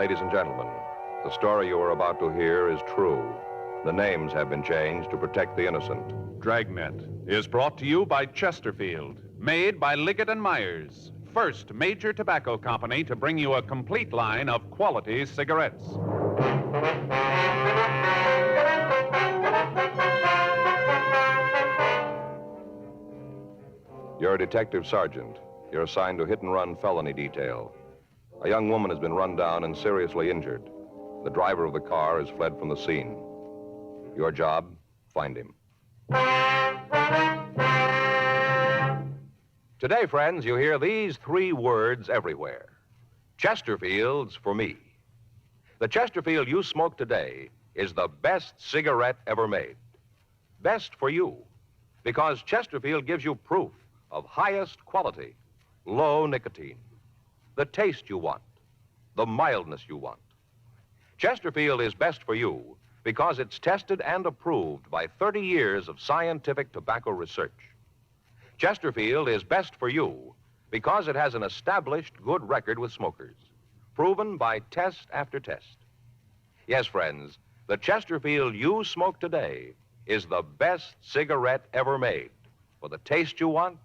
Ladies and gentlemen, the story you are about to hear is true. The names have been changed to protect the innocent. Dragnet is brought to you by Chesterfield, made by Liggett & Myers, first major tobacco company to bring you a complete line of quality cigarettes. You're a detective sergeant. You're assigned to hit-and-run felony detail. A young woman has been run down and seriously injured. The driver of the car has fled from the scene. Your job, find him. Today, friends, you hear these three words everywhere. Chesterfield's for me. The Chesterfield you smoke today is the best cigarette ever made. Best for you, because Chesterfield gives you proof of highest quality, low nicotine, the taste you want, the mildness you want. Chesterfield is best for you because it's tested and approved by 30 years of scientific tobacco research. Chesterfield is best for you because it has an established good record with smokers, proven by test after test. Yes, friends, the Chesterfield you smoke today is the best cigarette ever made for the taste you want,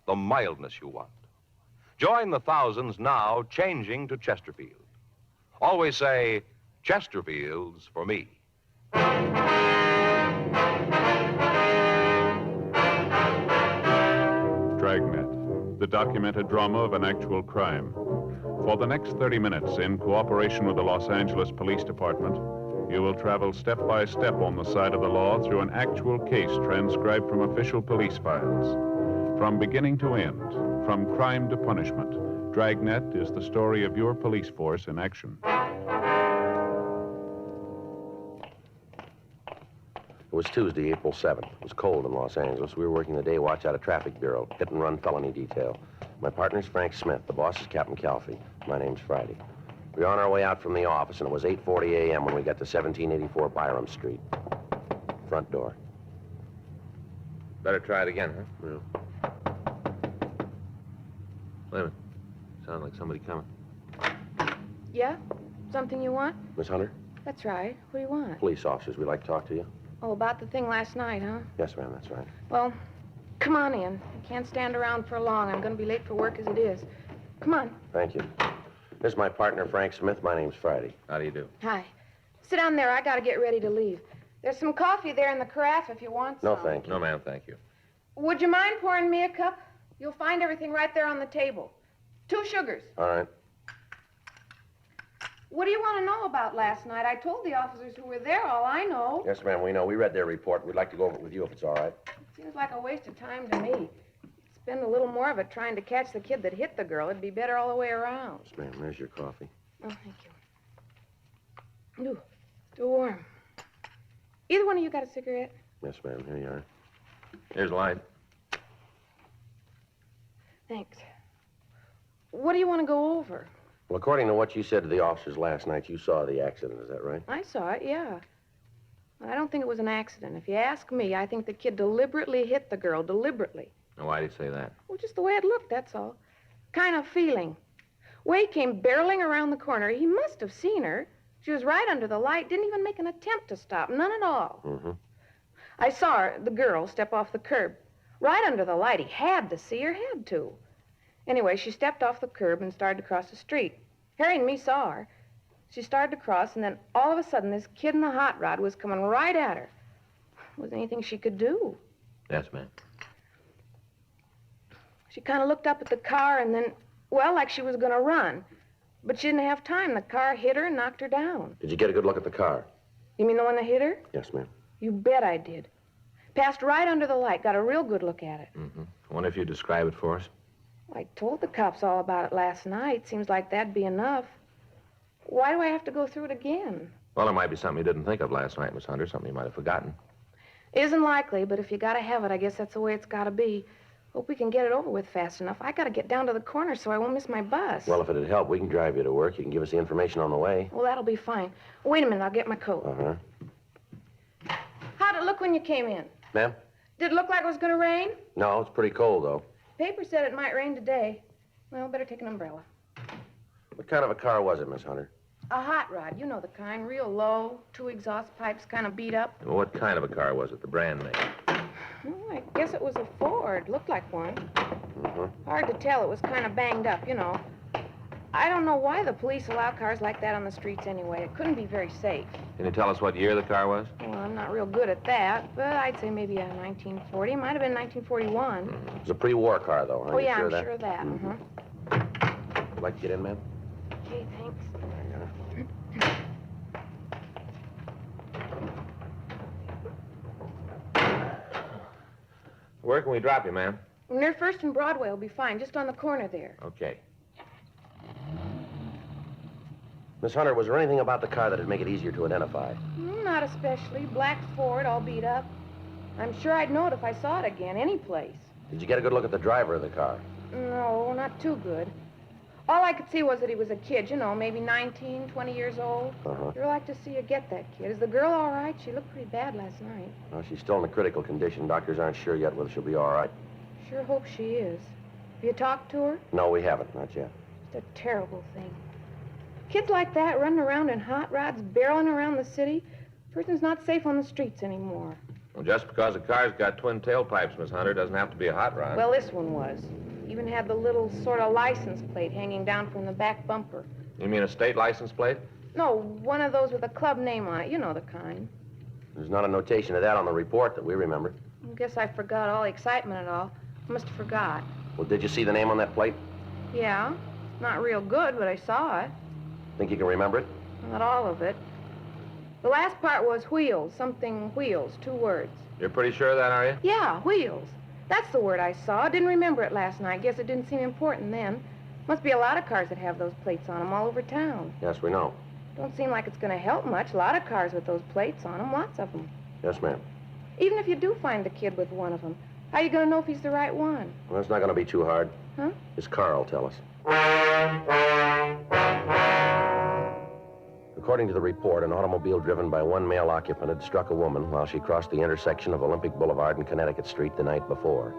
the mildness you want. Join the thousands now changing to Chesterfield. Always say, Chesterfield's for me. Dragnet, the documented drama of an actual crime. For the next 30 minutes, in cooperation with the Los Angeles Police Department, you will travel step by step on the side of the law through an actual case transcribed from official police files. From beginning to end, from crime to punishment, Dragnet is the story of your police force in action. It was Tuesday, April 7th. It was cold in Los Angeles. We were working the day watch out of Traffic Bureau, hit-and-run felony detail. My partner's Frank Smith. The boss is Captain Calfee. My name's Friday. We were on our way out from the office, and it was 8:40 a.m. when we got to 1784 Byram Street. Front door. Better try it again, huh? Yeah. Wait a minute. Sounds like somebody coming. Yeah? Something you want? Miss Hunter? That's right. What do you want? Police officers. We'd like to talk to you. Oh, about the thing last night, huh? Yes, ma'am, that's right. Well, come on in. I can't stand around for long. I'm going to be late for work as it is. Come on. Thank you. This is my partner, Frank Smith. My name's Friday. How do you do? Hi. Sit down there. I got to get ready to leave. There's some coffee there in the carafe if you want some. No, thank you. No, ma'am, thank you. Would you mind pouring me a cup? You'll find everything right there on the table. 2 sugars. All right. What do you want to know about last night? I told the officers who were there all I know. Yes, ma'am, we know. We read their report. We'd like to go over it with you if it's all right. It seems like a waste of time to me. Spend a little more of it trying to catch the kid that hit the girl. It'd be better all the way around. Yes, ma'am, there's your coffee. Oh, thank you. Ooh, still warm. Either one of you got a cigarette? Yes, ma'am, here you are. Here's a light. Thanks. What do you want to go over? Well, according to what you said to the officers last night, you saw the accident, is that right? I saw it, yeah. I don't think it was an accident. If you ask me, I think the kid deliberately hit the girl, deliberately. Now, why do you say that? Well, just the way it looked, that's all. Kind of feeling. Way came barreling around the corner. He must have seen her. She was right under the light, didn't even make an attempt to stop, none at all. Mm-hmm. I saw her, the girl, step off the curb. Right under the light. He had to see her, had to. Anyway, she stepped off the curb and started to cross the street. Harry and me saw her. She started to cross, and then all of a sudden, this kid in the hot rod was coming right at her. Wasn't anything she could do. Yes, ma'am. She kind of looked up at the car and then, well, like she was going to run. But she didn't have time. The car hit her and knocked her down. Did you get a good look at the car? You mean the one that hit her? Yes, ma'am. You bet I did. Passed right under the light. Got a real good look at it. Mm-hmm. I wonder if you'd describe it for us. I told the cops all about it last night. Seems like that'd be enough. Why do I have to go through it again? Well, there might be something you didn't think of last night, Miss Hunter, something you might have forgotten. Isn't likely, but if you gotta have it, I guess that's the way it's gotta be. Hope we can get it over with fast enough. I gotta get down to the corner so I won't miss my bus. Well, if it'd help, we can drive you to work. You can give us the information on the way. Well, that'll be fine. Wait a minute, I'll get my coat. Uh-huh. How'd it look when you came in? Ma'am? Did it look like it was gonna rain? No, it's pretty cold, though. Paper said it might rain today. Well, better take an umbrella. What kind of a car was it, Miss Hunter? A hot rod, you know the kind, real low, 2 exhaust pipes kind of beat up. Well, what kind of a car was it, the brand name? Oh, I guess it was a Ford. Looked like one. Mm-hmm. Hard to tell. It was kind of banged up, you know. I don't know why the police allow cars like that on the streets anyway. It couldn't be very safe. Can you tell us what year the car was? Well, I'm not real good at that, but I'd say maybe a 1940. Might have been 1941. It was a pre-war car, though, huh? Oh, You yeah, sure I'm of that? sure of that. Mm-hmm. Would like to get in, ma'am? Okay, thanks. Where can we drop you, ma'am? Near First and Broadway will be fine, just on the corner there. Okay. Miss Hunter, was there anything about the car that'd make it easier to identify? Not especially. Black Ford, all beat up. I'm sure I'd know it if I saw it again, any place. Did you get a good look at the driver of the car? No, not too good. All I could see was that he was a kid, you know, maybe 19, 20 years old. Uh-huh. Sure like to see you get that kid. Is the girl all right? She looked pretty bad last night. Well, she's still in a critical condition. Doctors aren't sure yet whether she'll be all right. Sure hope she is. Have you talked to her? No, we haven't. Not yet. It's a terrible thing. Kids like that running around in hot rods, barreling around the city. Person's not safe on the streets anymore. Well, just because a car's got twin tailpipes, Miss Hunter, doesn't have to be a hot rod. Well, this one was. Even had the little sort of license plate hanging down from the back bumper. You mean a state license plate? No, one of those with a club name on it. You know the kind. There's not a notation of that on the report that we remember. I guess I forgot all the excitement and all. I must have forgot. Well, did you see the name on that plate? Yeah. Not real good, but I saw it. Think you can remember it? Not all of it. The last part was wheels, something wheels, 2 words. You're pretty sure of that, are you? Yeah, wheels. That's the word I saw. Didn't remember it last night. Guess it didn't seem important then. Must be a lot of cars that have those plates on them all over town. Yes, we know. Don't seem like it's going to help much. A lot of cars with those plates on them, lots of them. Yes, ma'am. Even if you do find the kid with one of them, how are you going to know if he's the right one? Well, it's not going to be too hard. Huh? His car will tell us. According to the report, an automobile driven by one male occupant had struck a woman while she crossed the intersection of Olympic Boulevard and Connecticut Street the night before.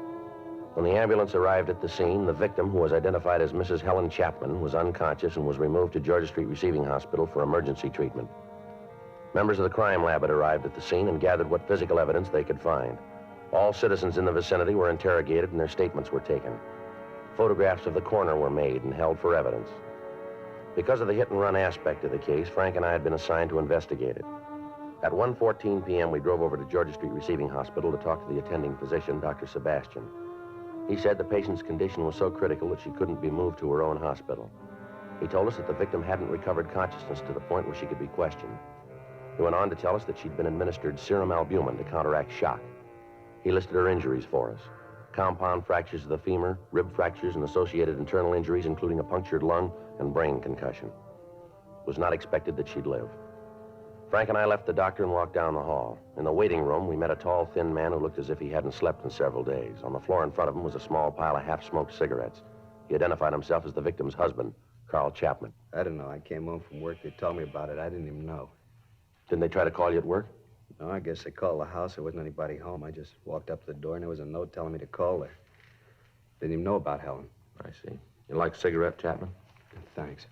When the ambulance arrived at the scene, the victim, who was identified as Mrs. Helen Chapman, was unconscious and was removed to Georgia Street Receiving Hospital for emergency treatment. Members of the crime lab had arrived at the scene and gathered what physical evidence they could find. All citizens in the vicinity were interrogated and their statements were taken. Photographs of the coroner were made and held for evidence. Because of the hit-and-run aspect of the case, Frank and I had been assigned to investigate it. At 1:14 p.m., we drove over to Georgia Street Receiving Hospital to talk to the attending physician, Dr. Sebastian. He said the patient's condition was so critical that she couldn't be moved to her own hospital. He told us that the victim hadn't recovered consciousness to the point where she could be questioned. He went on to tell us that she'd been administered serum albumin to counteract shock. He listed her injuries for us: compound fractures of the femur, rib fractures, and associated internal injuries, including a punctured lung and brain concussion. It was not expected that she'd live. Frank and I left the doctor and walked down the hall. In the waiting room, we met a tall, thin man who looked as if he hadn't slept in several days. On the floor in front of him was a small pile of half-smoked cigarettes. He identified himself as the victim's husband, Carl Chapman. I don't know. I came home from work. They told me about it. I didn't even know. Didn't they try to call you at work? No, I guess they called the house. There wasn't anybody home. I just walked up to the door, and there was a note telling me to call her. Didn't even know about Helen. I see. You like a cigarette, Chapman? Thanks.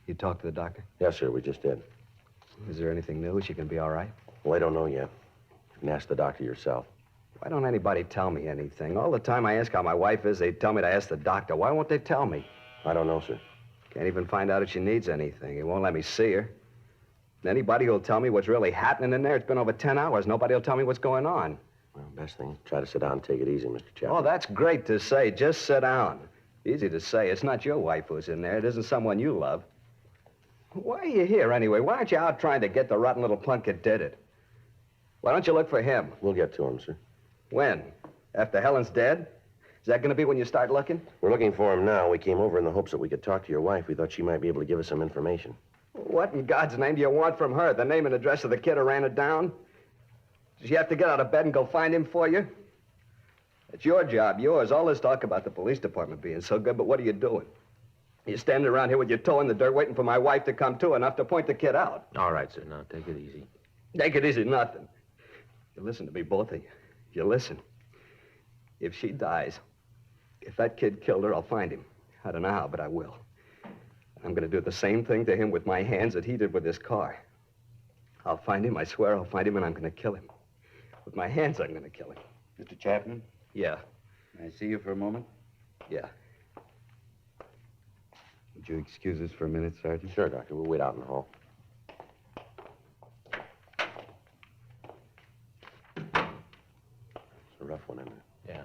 You talked to the doctor? Yes, sir, we just did. Is there anything new? She can be all right? Well, I don't know yet. You can ask the doctor yourself. Why don't anybody tell me anything? All the time I ask how my wife is, they tell me to ask the doctor. Why won't they tell me? I don't know, sir. Can't even find out if she needs anything. He won't let me see her. And anybody who'll tell me what's really happening in there, it's been over 10 hours. Nobody will tell me what's going on. Well, best thing, try to sit down and take it easy, Mr. Chapman. Oh, that's great to say. Just sit down. Easy to say. It's not your wife who's in there. It isn't someone you love. Why are you here, anyway? Why aren't you out trying to get the rotten little punk that did it? Why don't you look for him? We'll get to him, sir. When? After Helen's dead? Is that going to be when you start looking? We're looking for him now. We came over in the hopes that we could talk to your wife. We thought she might be able to give us some information. What in God's name do you want from her? The name and address of the kid who ran it down? Does she have to get out of bed and go find him for you? It's your job, yours. All this talk about the police department being so good, but what are you doing? You're standing around here with your toe in the dirt waiting for my wife to come to enough to point the kid out. All right, sir. Now, take it easy. Take it easy, nothing. You listen to me, both of you. You listen. If she dies, If that kid killed her, I'll find him. I don't know how, but I will. I'm going to do the same thing to him with my hands that he did with his car. I'll find him, I swear I'll find him, and I'm going to kill him. With my hands, I'm going to kill him. Mr. Chapman, Yeah, may I see you for a moment? yeah. Would you excuse us for a minute, Sergeant? Sure, Doctor. We'll wait out in the hall. It's a rough one, isn't it? Yeah.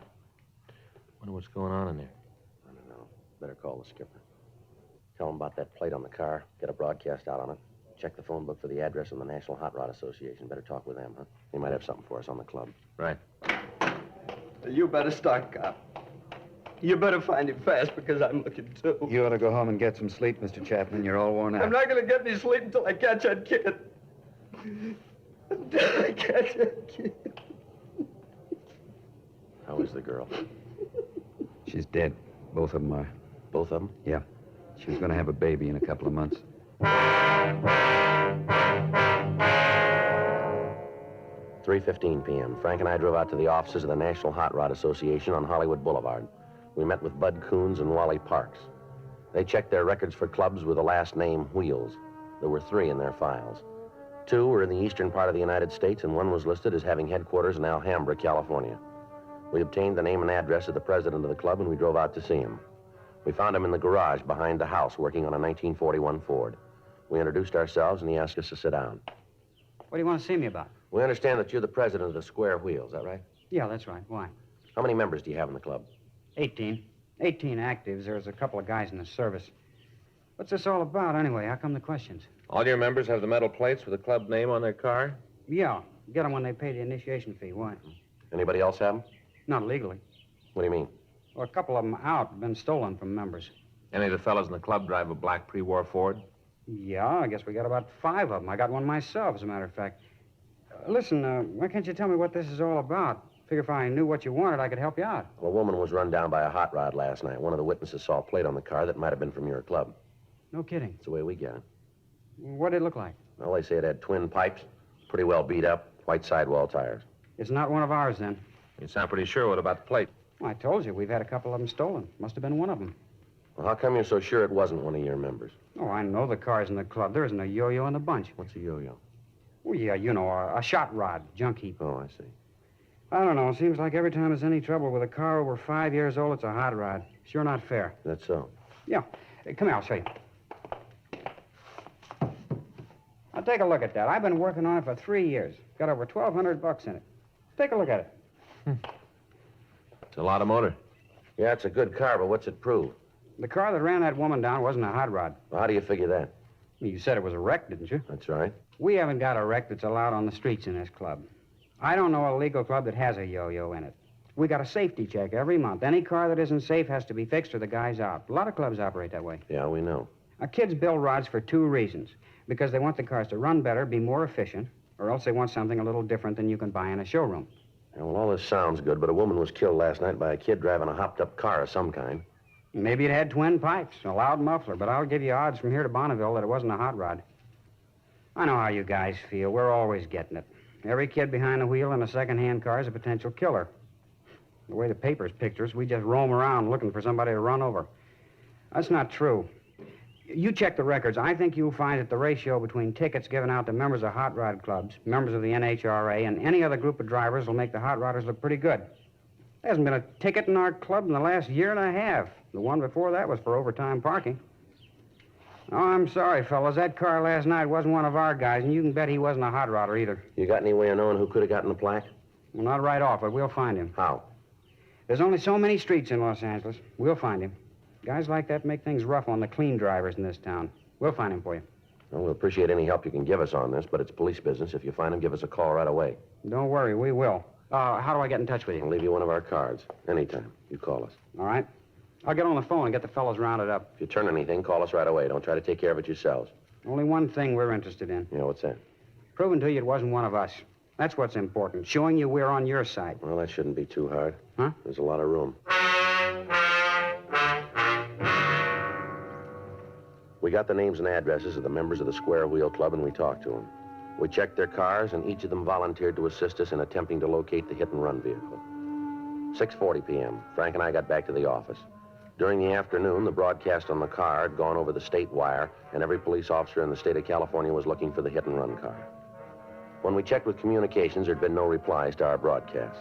Wonder what's going on in there. I don't know. Better call the skipper. Tell him about that plate on the car. Get a broadcast out on it. Check the phone book for the address of the National Hot Rod Association. Better talk with them, huh? They might have something for us on the club. Right. You better start, cop. You better find him fast because I'm looking too. You ought to go home and get some sleep, Mr. Chapman. You're all worn out. I'm not going to get any sleep until I catch that kid. Until I catch that kid. How is the girl? She's dead. Both of them are. Both of them? Yeah. She was going to have a baby in a couple of months. 3:15 p.m. Frank and I drove out to the offices of the National Hot Rod Association on Hollywood Boulevard. We met with Bud Coons and Wally Parks. They checked their records for clubs with the last name Wheels. There were 3 in their files. 2 were in the eastern part of the United States, and 1 was listed as having headquarters in Alhambra, California. We obtained the name and address of the president of the club, and we drove out to see him. We found him in the garage behind the house working on a 1941 Ford. We introduced ourselves, and he asked us to sit down. What do you want to see me about? We understand that you're the president of the Square Wheel, is that right? Yeah, that's right. Why? How many members do you have in the club? 18. 18 actives. There's a couple of guys in the service. What's this all about, anyway? How come the questions? All your members have the metal plates with the club name on their car? Yeah, get them when they pay the initiation fee. Why? Anybody else have them? Not legally. What do you mean? Well, a couple of them out have been stolen from members. Any of the fellows in the club drive a black pre-war Ford? Yeah, I guess we got about 5 of them. I got one myself, as a matter of fact. Listen, why can't you tell me what this is all about? Figure if I knew what you wanted, I could help you out. Well, a woman was run down by a hot rod last night. One of the witnesses saw a plate on the car that might have been from your club. No kidding. That's the way we get it. What did it look like? Well, they say it had twin pipes, pretty well beat up, white sidewall tires. It's not one of ours, then. You sound pretty sure. What about the plate? Well, I told you, we've had a couple of them stolen. Must have been one of them. Well, how come you're so sure it wasn't one of your members? Oh, I know the cars in the club. There isn't a yo-yo in the bunch. What's a yo-yo? Well, yeah, you know, a shot rod, junk heap. Oh, I see. I don't know. It seems like every time there's any trouble with a car over 5 years old, it's a hot rod. Sure not fair. That's so. Yeah. Come here, I'll show you. Now, take a look at that. I've been working on it for 3 years. Got over $1,200 in it. Take a look at it. It's a lot of motor. Yeah, it's a good car, but what's it prove? The car that ran that woman down wasn't a hot rod. Well, how do you figure that? You said it was a wreck, didn't you? That's right. We haven't got a wreck that's allowed on the streets in this club. I don't know a legal club that has a yo-yo in it. We got a safety check every month. Any car that isn't safe has to be fixed or the guy's out. A lot of clubs operate that way. Yeah, we know. Kids build rods for 2 reasons. Because they want the cars to run better, be more efficient, or else they want something a little different than you can buy in a showroom. Yeah, well, all this sounds good, but a woman was killed last night by a kid driving a hopped-up car of some kind. Maybe it had twin pipes, a loud muffler, but I'll give you odds from here to Bonneville that it wasn't a hot rod. I know how you guys feel. We're always getting it. Every kid behind the wheel in a second-hand car is a potential killer. The way the papers picture us, we just roam around looking for somebody to run over. That's not true. You check the records. I think you'll find that the ratio between tickets given out to members of hot rod clubs, members of the NHRA, and any other group of drivers will make the hot rodders look pretty good. There hasn't been a ticket in our club in the last year and a half. The one before that was for overtime parking. Oh, I'm sorry, fellas. That car last night wasn't one of our guys, and you can bet he wasn't a hot rodder either. You got any way of knowing who could have gotten the plaque? Well, not right off, but we'll find him. How? There's only so many streets in Los Angeles. We'll find him. Guys like that make things rough on the clean drivers in this town. We'll find him for you. Well, we'll appreciate any help you can give us on this, but it's police business. If you find him, give us a call right away. Don't worry, we will. How do I get in touch with I'll you? leave you one of our cards. Anytime. You call us. All right. I'll get on the phone and get the fellas rounded up. If you turn anything, call us right away. Don't try to take care of it yourselves. Only one thing we're interested in. You know what's that? Proving to you it wasn't one of us. That's what's important. Showing you we're on your side. Well, that shouldn't be too hard. Huh? There's a lot of room. We got the names and addresses of the members of the Square Wheel Club, and we talked to them. We checked their cars, and each of them volunteered to assist us in attempting to locate the hit-and-run vehicle. 6:40 p.m. Frank and I got back to the office. During the afternoon, the broadcast on the car had gone over the state wire, and every police officer in the state of California was looking for the hit-and-run car. When we checked with communications, there'd been no replies to our broadcast.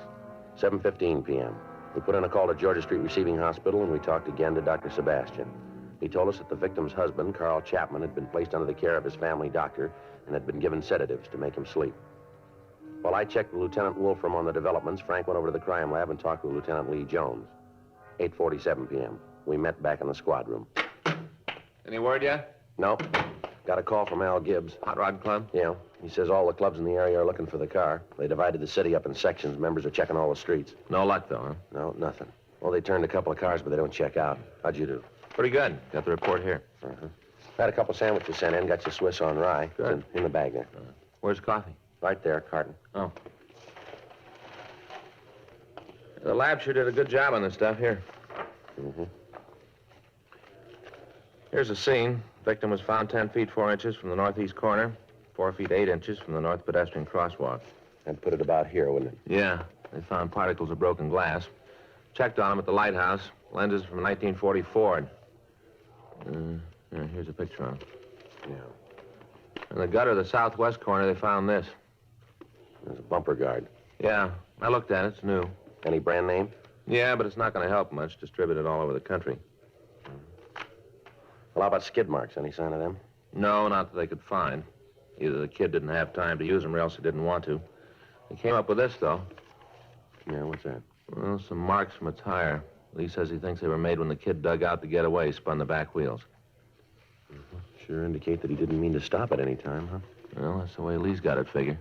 7:15 p.m. We put in a call to Georgia Street Receiving Hospital, and we talked again to Dr. Sebastian. He told us that the victim's husband, Carl Chapman, had been placed under the care of his family doctor and had been given sedatives to make him sleep. While I checked with Lieutenant Wolfram on the developments, Frank went over to the crime lab and talked with Lieutenant Lee Jones. 8:47 p.m. We met back in the squad room. Any word yet? No. Got a call from Al Gibbs. Hot Rod Club? Yeah. He says all the clubs in the area are looking for the car. They divided the city up in sections. Members are checking all the streets. No luck, though, huh? No, nothing. Well, they turned a couple of cars, but they don't check out. How'd you do? Pretty good. Got the report here. Uh-huh. Had a couple sandwiches sent in. Got your Swiss on rye. Good. In the bag there. Where's the coffee? Right there, carton. Oh. The lab sure did a good job on this stuff. Here. Mm-hmm. Here's the scene. Victim was found 10 feet 4 inches from the northeast corner, 4 feet 8 inches from the north pedestrian crosswalk. I'd put it about here, wouldn't it? Yeah. They found particles of broken glass. Checked on him at the lighthouse. Lenses from 1940 Ford. Here's a picture of him. Yeah. In the gutter of the southwest corner, they found this. There's a bumper guard. Yeah. I looked at it. It's new. Any brand name? Yeah, but it's not going to help much. Distributed all over the country. Well, how about skid marks? Any sign of them? No, not that they could find. Either the kid didn't have time to use them or else he didn't want to. They came up with this, though. Yeah, what's that? Well, some marks from a tire. Lee says he thinks they were made when the kid dug out to get away, spun the back wheels. Sure indicate that he didn't mean to stop at any time, huh? Well, that's the way Lee's got it figured.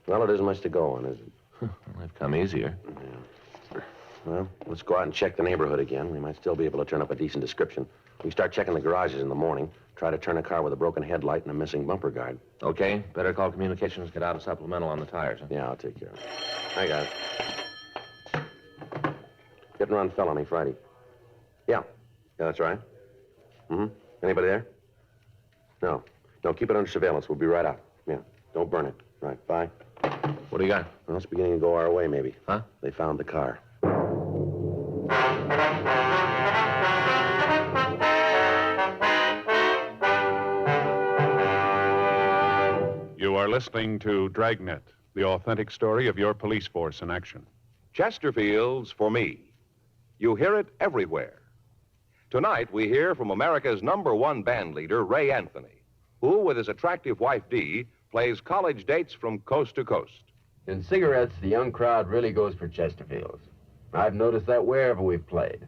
Well, it isn't much to go on, is it? Well, they've come easier. Yeah. Well, let's go out and check the neighborhood again. We might still be able to turn up a decent description. We start checking the garages in the morning. Try to turn a car with a broken headlight and a missing bumper guard. Okay, better call communications, get out a supplemental on the tires, huh? Yeah, I'll take care of it. I got it. Hit and run felony Friday. Yeah, that's right. Mm-hmm. Anybody there? No. No, keep it under surveillance. We'll be right out. Yeah, don't burn it. Right, bye. What do you got? Well, it's beginning to go our way, maybe. Huh? They found the car. You are listening to Dragnet, the authentic story of your police force in action. Chesterfield's for me. You hear it everywhere. Tonight, we hear from America's #1 band leader, Ray Anthony, who, with his attractive wife, Dee, plays college dates from coast to coast. In cigarettes, the young crowd really goes for Chesterfields. I've noticed that wherever we've played.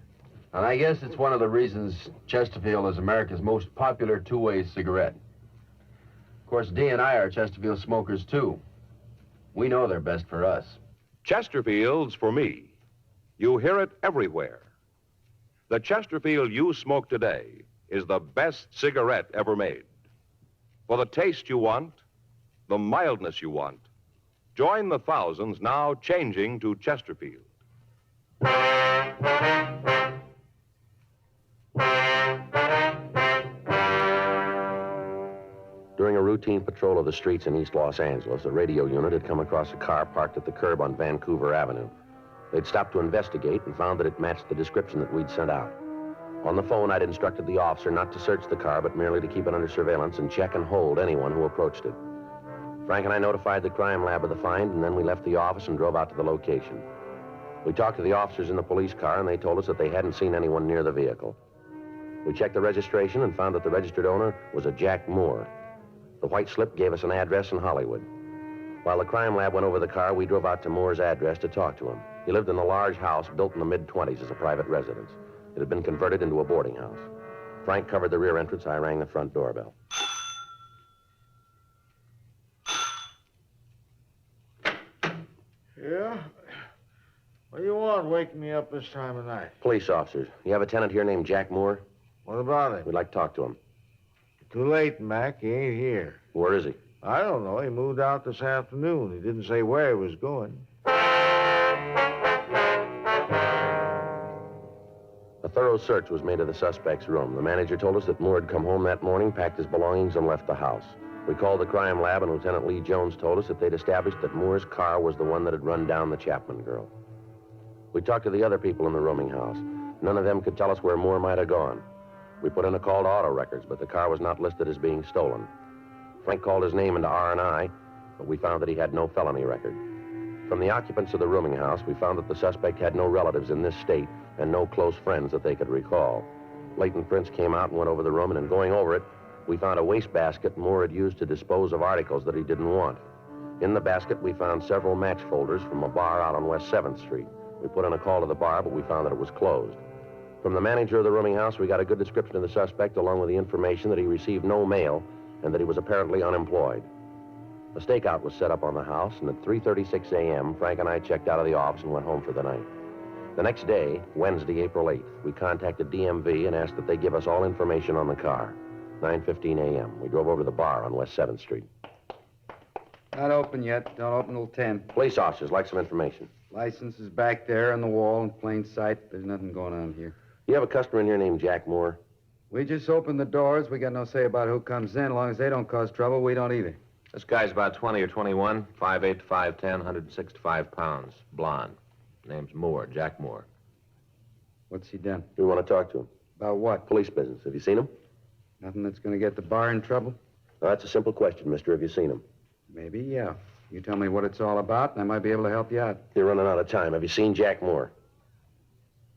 And I guess it's one of the reasons Chesterfield is America's most popular two-way cigarette. Of course, Dee and I are Chesterfield smokers, too. We know they're best for us. Chesterfield's for me. You hear it everywhere. The Chesterfield you smoke today is the best cigarette ever made. For the taste you want, the mildness you want, join the thousands now changing to Chesterfield. During a routine patrol of the streets in East Los Angeles, a radio unit had come across a car parked at the curb on Vancouver Avenue. They'd stopped to investigate and found that it matched the description that we'd sent out. On the phone, I'd instructed the officer not to search the car, but merely to keep it under surveillance and check and hold anyone who approached it. Frank and I notified the crime lab of the find, and then we left the office and drove out to the location. We talked to the officers in the police car, and they told us that they hadn't seen anyone near the vehicle. We checked the registration and found that the registered owner was a Jack Moore. The white slip gave us an address in Hollywood. While the crime lab went over the car, we drove out to Moore's address to talk to him. He lived in a large house built in the mid-20s as a private residence. It had been converted into a boarding house. Frank covered the rear entrance. I rang the front doorbell. Yeah? What do you want waking me up this time of night? Police officers. You have a tenant here named Jack Moore? What about him? We'd like to talk to him. Too late, Mac. He ain't here. Where is he? I don't know. He moved out this afternoon. He didn't say where he was going. A thorough search was made of the suspect's room. The manager told us that Moore had come home that morning, packed his belongings, and left the house. We called the crime lab, and Lieutenant Lee Jones told us that they'd established that Moore's car was the one that had run down the Chapman girl. We talked to the other people in the rooming house. None of them could tell us where Moore might have gone. We put in a call to auto records, but the car was not listed as being stolen. Frank called his name into R&I, but we found that he had no felony record. From the occupants of the rooming house, we found that the suspect had no relatives in this state and no close friends that they could recall. Leighton Prince came out and went over the room, and in going over it, we found a wastebasket Moore had used to dispose of articles that he didn't want. In the basket, we found several match folders from a bar out on West 7th Street. We put in a call to the bar, but we found that it was closed. From the manager of the rooming house, we got a good description of the suspect, along with the information that he received no mail and that he was apparently unemployed. A stakeout was set up on the house, and at 3:36 a.m., Frank and I checked out of the office and went home for the night. The next day, Wednesday, April 8th, we contacted DMV and asked that they give us all information on the car. 9:15 a.m., we drove over to the bar on West 7th Street. Not open yet. Don't open till 10. Police officers like some information. License is back there on the wall in plain sight. There's nothing going on here. You have a customer in here named Jack Moore? We just open the doors. We got no say about who comes in. As long as they don't cause trouble, we don't either. This guy's about 20 or 21, 5'8", 5'10", 165 pounds, blonde. Name's Moore, Jack Moore. What's he done? We want to talk to him. About what? Police business. Have you seen him? Nothing that's going to get the bar in trouble? Now, that's a simple question, mister. Have you seen him? Maybe, yeah. You tell me what it's all about, and I might be able to help you out. You're running out of time. Have you seen Jack Moore?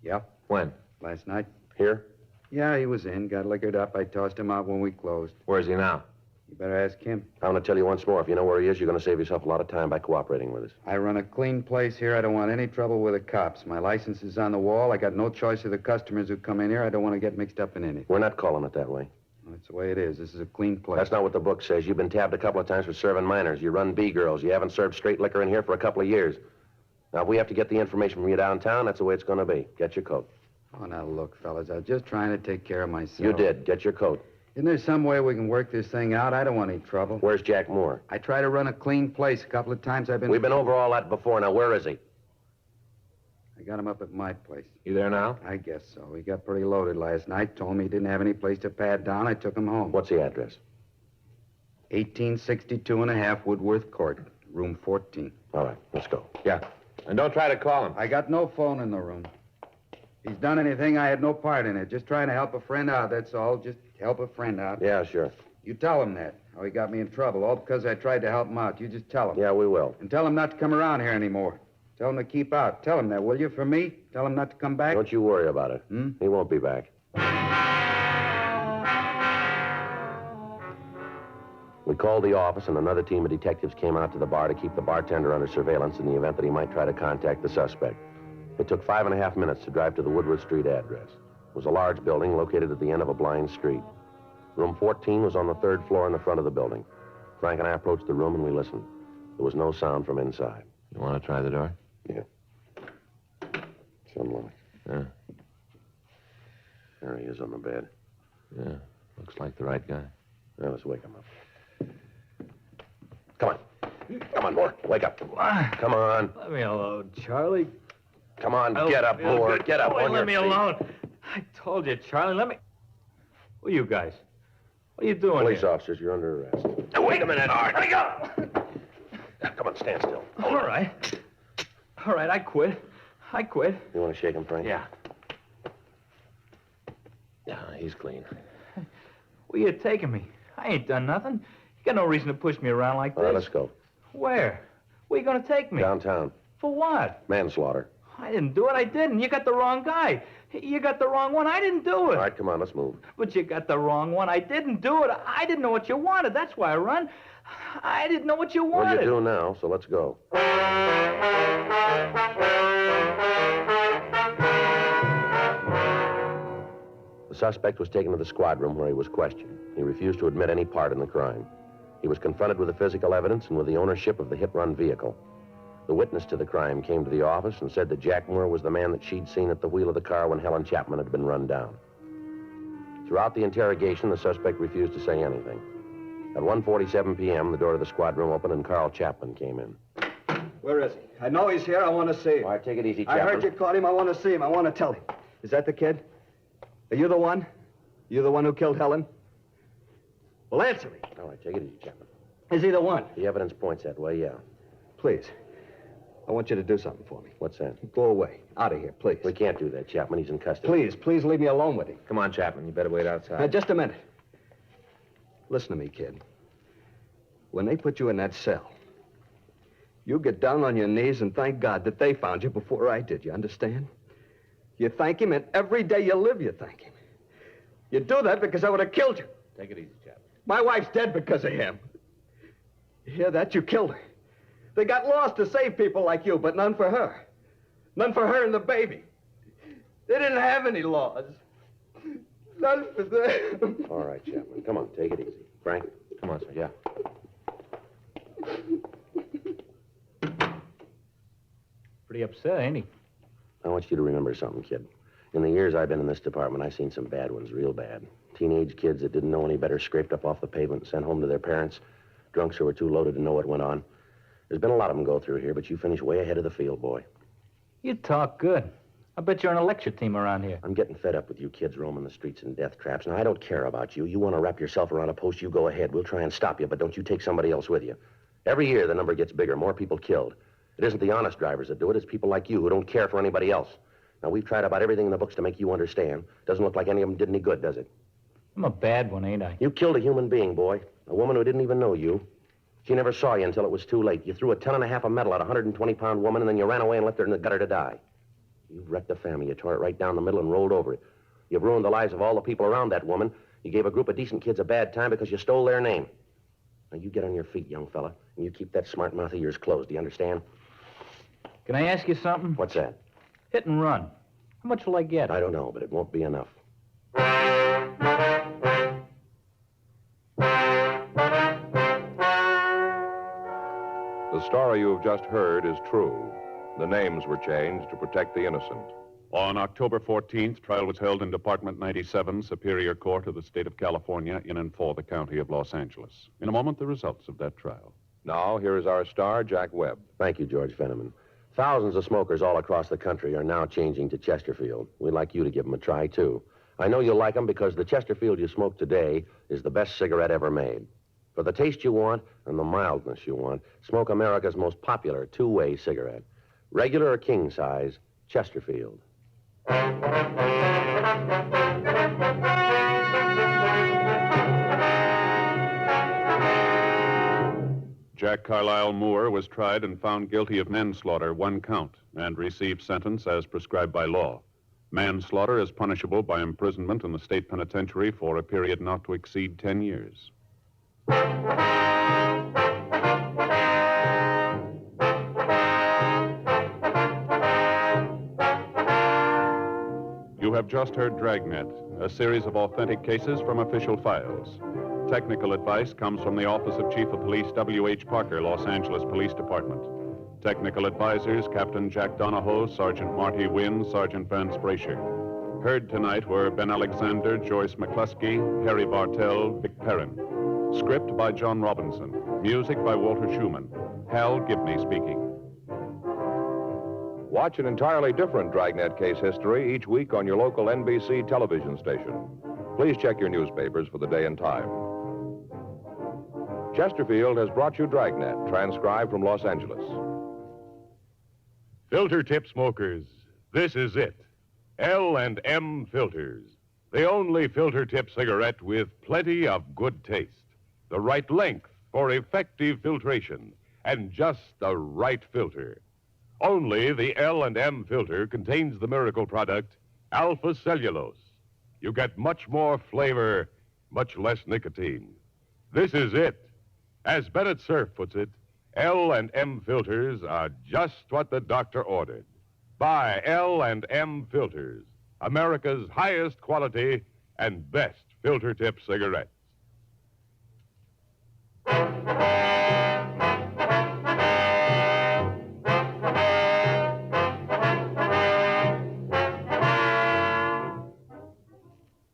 Yeah. When? Last night? Here? Yeah, he was in. Got liquored up. I tossed him out when we closed. Where's he now? You better ask him. I'm going to tell you once more. If you know where he is, you're going to save yourself a lot of time by cooperating with us. I run a clean place here. I don't want any trouble with the cops. My license is on the wall. I got no choice of the customers who come in here. I don't want to get mixed up in anything. We're not calling it that way. That's the way it is. This is a clean place. That's not what the book says. You've been tabbed a couple of times for serving minors. You run B-girls. You haven't served straight liquor in here for a couple of years. Now, if we have to get the information from you downtown, that's the way it's going to be. Get your coat. Oh, now, look, fellas, I was just trying to take care of myself. You did. Get your coat. Isn't there some way we can work this thing out? I don't want any trouble. Where's Jack Moore? I try to run a clean place. A couple of times I've been... We've been over all that before. Now, where is he? I got him up at my place. You there now? I guess so. He got pretty loaded last night. Told me he didn't have any place to pad down. I took him home. What's the address? 1862 and a half Woodworth Court, room 14. All right, let's go. Yeah. And don't try to call him. I got no phone in the room. If he's done anything, I had no part in it. Just trying to help a friend out, that's all. Just help a friend out. Yeah, sure. You tell him that. How he got me in trouble, all because I tried to help him out. You just tell him. Yeah, we will. And tell him not to come around here anymore. Tell him to keep out. Tell him that, will you, for me? Tell him not to come back. Don't you worry about it. He won't be back. We called the office, and another team of detectives came out to the bar to keep the bartender under surveillance in the event that he might try to contact the suspect. It took 5.5 minutes to drive to the Woodward Street address. It was a large building located at the end of a blind street. Room 14 was on the 3rd floor in the front of the building. Frank and I approached the room, and we listened. There was no sound from inside. You want to try the door? Yeah. It's unlocked. Yeah. There he is on the bed. Yeah. Looks like the right guy. Well, let's wake him up. Come on. Come on, Moore. Wake up. Come on. Let me alone, Charlie. Come on. I Get up, don't feel Moore. good. Get up Boy, on let your me feet. alone. I told you, Charlie, let me... Who are you guys? What are you doing Police here? officers, you're under arrest. Now, wait a minute, Art. Let me go. Now, come on, stand still. All right. All right, I quit. I quit. You want to shake him, Frank? Yeah. Yeah, he's clean. Where you taking me? I ain't done nothing. You got no reason to push me around like All this. right, let's go. Where? Where you gonna take me? Downtown. For what? Manslaughter. I didn't do it. I didn't. You got the wrong guy. You got the wrong one. I didn't do it. All right, come on, let's move. But you got the wrong one. I didn't do it. I didn't know what you wanted. That's why I run. I didn't know what you Well, wanted. you do now, so let's go. The suspect was taken to the squad room where he was questioned. He refused to admit any part in the crime. He was confronted with the physical evidence and with the ownership of the hit-run vehicle. The witness to the crime came to the office and said that Jack Moore was the man that she'd seen at the wheel of the car when Helen Chapman had been run down. Throughout the interrogation, the suspect refused to say anything. At 1:47 p.m., the door to the squad room opened and Carl Chapman came in. Where is he? I know he's here. I want to see him. All right, take it easy, I Chapman. heard you called him. I want to see him. I want to tell him. Is that the kid? Are you the one? You the one who killed Helen? Well, answer me. All right, take it easy, Chapman. Is he the one? The evidence points that way, yeah. Please. I want you to do something for me. What's that? Go away. Out of here, please. We can't do that, Chapman. He's in custody. Please leave me alone with him. Come on, Chapman. You better wait outside. Now, just a minute. Listen to me, kid. When they put you in that cell, you get down on your knees and thank God that they found you before I did. You understand? You thank him, and every day you live, you thank him. You do that because I would have killed you. Take it easy, Chapman. My wife's dead because of him. You hear that? You killed her. They got lost to save people like you, but none for her. None for her and the baby. They didn't have any laws. None for them. All right, Chapman. Come on, take it easy. Frank? Come on, sir. Yeah. Pretty upset, ain't he? I want you to remember something, kid. In the years I've been in this department, I've seen some bad ones, real bad. Teenage kids that didn't know any better scraped up off the pavement and sent home to their parents. Drunks who were too loaded to know what went on. There's been a lot of them go through here, but you finish way ahead of the field, boy. You talk good. I bet you're on a lecture team around here. I'm getting fed up with you kids roaming the streets in death traps. Now, I don't care about you. You want to wrap yourself around a post, you go ahead. We'll try and stop you, but don't you take somebody else with you. Every year, the number gets bigger, more people killed. It isn't the honest drivers that do it. It's people like you who don't care for anybody else. Now, we've tried about everything in the books to make you understand. Doesn't look like any of them did any good, does it? I'm a bad one, ain't I? You killed a human being, boy. A woman who didn't even know you. She never saw you until it was too late. You threw a ton and a half of metal at a 120-pound woman, and then you ran away and left her in the gutter to die. You've wrecked a family. You tore it right down the middle and rolled over it. You've ruined the lives of all the people around that woman. You gave a group of decent kids a bad time because you stole their name. Now, you get on your feet, young fella, and you keep that smart mouth of yours closed. Do you understand? Can I ask you something? What's that? Hit and run. How much will I get? I don't know, but it won't be enough. The story you have just heard is true. The names were changed to protect the innocent. On October 14th, trial was held in Department 97, Superior Court of the State of California, in and for the County of Los Angeles. In a moment, the results of that trial. Now, here is our star, Jack Webb. Thank you, George Fenneman. Thousands of smokers all across the country are now changing to Chesterfield. We'd like you to give them a try, too. I know you'll like them because the Chesterfield you smoke today is the best cigarette ever made. For the taste you want and the mildness you want, smoke America's most popular two-way cigarette. Regular or king size, Chesterfield. Jack Carlisle Moore was tried and found guilty of manslaughter, 1 count, and received sentence as prescribed by law. Manslaughter is punishable by imprisonment in the state penitentiary for a period not to exceed 10 years. You have just heard Dragnet, a series of authentic cases from official files. Technical advice comes from the Office of Chief of Police W.H. Parker, Los Angeles Police Department. Technical advisors, Captain Jack Donahoe, Sergeant Marty Wynn, Sergeant Vance Brasher. Heard tonight were Ben Alexander, Joyce McCluskey, Harry Bartell, Vic Perrin. Script by John Robinson. Music by Walter Schumann. Hal Gibney speaking. Watch an entirely different Dragnet case history each week on your local NBC television station. Please check your newspapers for the day and time. Chesterfield has brought you Dragnet, transcribed from Los Angeles. Filter tip smokers, this is it. L&M Filters. The only filter tip cigarette with plenty of good taste. The right length for effective filtration and just the right filter. Only the L&M filter contains the miracle product, alpha cellulose. You get much more flavor, much less nicotine. This is it. As Bennett Cerf puts it, L&M filters are just what the doctor ordered. Buy L&M filters, America's highest quality and best filter tip cigarettes.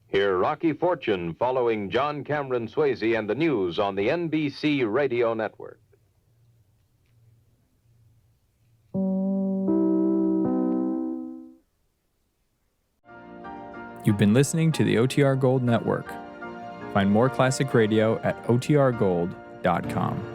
Hear Rocky Fortune following John Cameron Swayze and the news on the NBC Radio Network. You've been listening to the OTR Gold Network. Find more classic radio at otrgold.com.